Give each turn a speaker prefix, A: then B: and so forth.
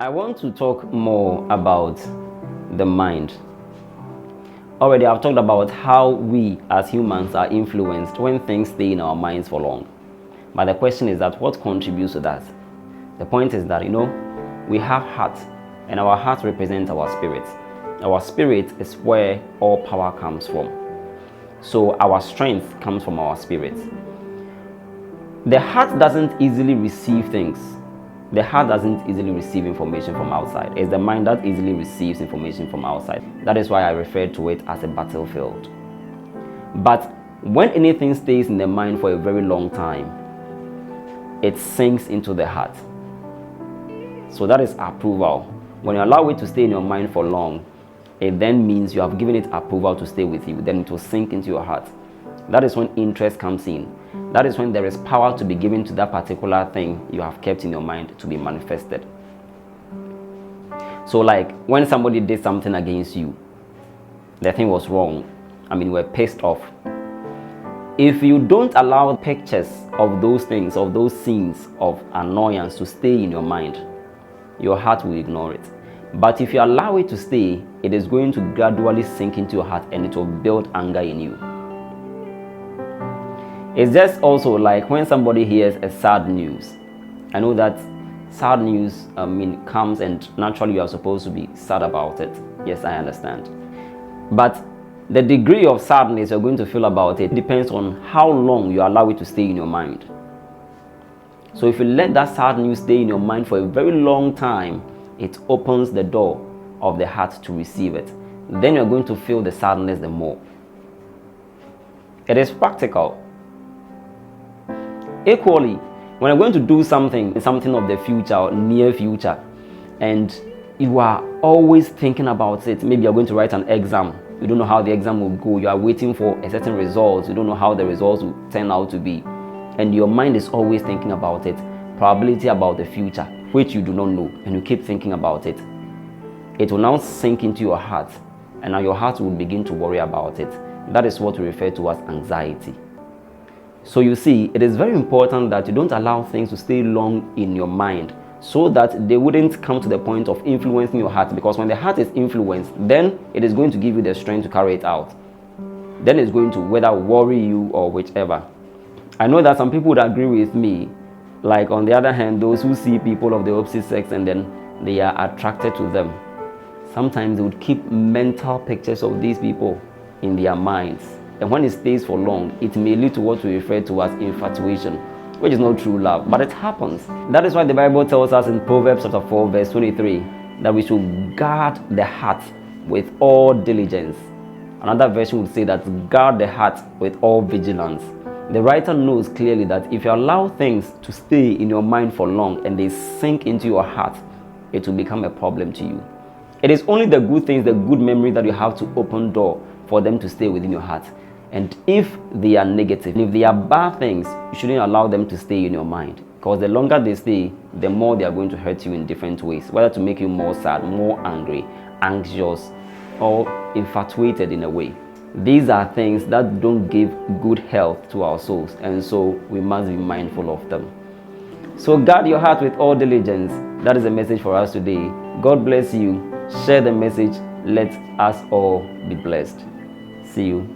A: I want to talk more about the mind. Already, I've talked about how we as humans are influenced when things stay in our minds for long. But the question is that what contributes to that? The point is that, we have heart, and our heart represents our spirit. Our spirit is where all power comes from. So our strength comes from our spirit. The heart doesn't easily receive things. The heart doesn't easily receive information from outside. It's the mind that easily receives information from outside. That is why I refer to it as a battlefield. But when anything stays in the mind for a very long time, it sinks into the heart. So that is approval. When you allow it to stay in your mind for long, it then means you have given it approval to stay with you. Then it will sink into your heart. That is when interest comes in. That is when there is power to be given to that particular thing you have kept in your mind to be manifested. So like when somebody did something against you, the thing was wrong. You were pissed off. If you don't allow pictures of those things, of those scenes of annoyance to stay in your mind, your heart will ignore it. But if you allow it to stay, it is going to gradually sink into your heart and it will build anger in you. It's just also like when somebody hears a sad news. I know that sad news comes and naturally you are supposed to be sad about it. Yes, I understand. But the degree of sadness you're going to feel about it depends on how long you allow it to stay in your mind. So if you let that sad news stay in your mind for a very long time, it opens the door of the heart to receive it. Then you're going to feel the sadness the more. It is practical. Equally, when you're going to do something of the future or near future, and you are always thinking about it, maybe you're going to write an exam, you don't know how the exam will go, you are waiting for a certain result, you don't know how the results will turn out to be, and your mind is always thinking about it, probability about the future, which you do not know, and you keep thinking about it, it will now sink into your heart, and now your heart will begin to worry about it. That is what we refer to as anxiety. So you see, it is very important that you don't allow things to stay long in your mind so that they wouldn't come to the point of influencing your heart, because when the heart is influenced, then it is going to give you the strength to carry it out. Then it's going to whether worry you or whichever. I know that some people would agree with me. Like on the other hand, those who see people of the opposite sex and then they are attracted to them, sometimes they would keep mental pictures of these people in their minds. And when it stays for long, it may lead to what we refer to as infatuation, which is not true love, but it happens. That is why the Bible tells us in Proverbs chapter 4, verse 23, that we should guard the heart with all diligence. Another version would say that guard the heart with all vigilance. The writer knows clearly that if you allow things to stay in your mind for long and they sink into your heart, it will become a problem to you. It is only the good things, the good memory that you have to open door for them to stay within your heart. And if they are negative, if they are bad things, you shouldn't allow them to stay in your mind. Because the longer they stay, the more they are going to hurt you in different ways. Whether to make you more sad, more angry, anxious, or infatuated in a way. These are things that don't give good health to our souls. And so we must be mindful of them. So guard your heart with all diligence. That is the message for us today. God bless you. Share the message. Let us all be blessed. See you.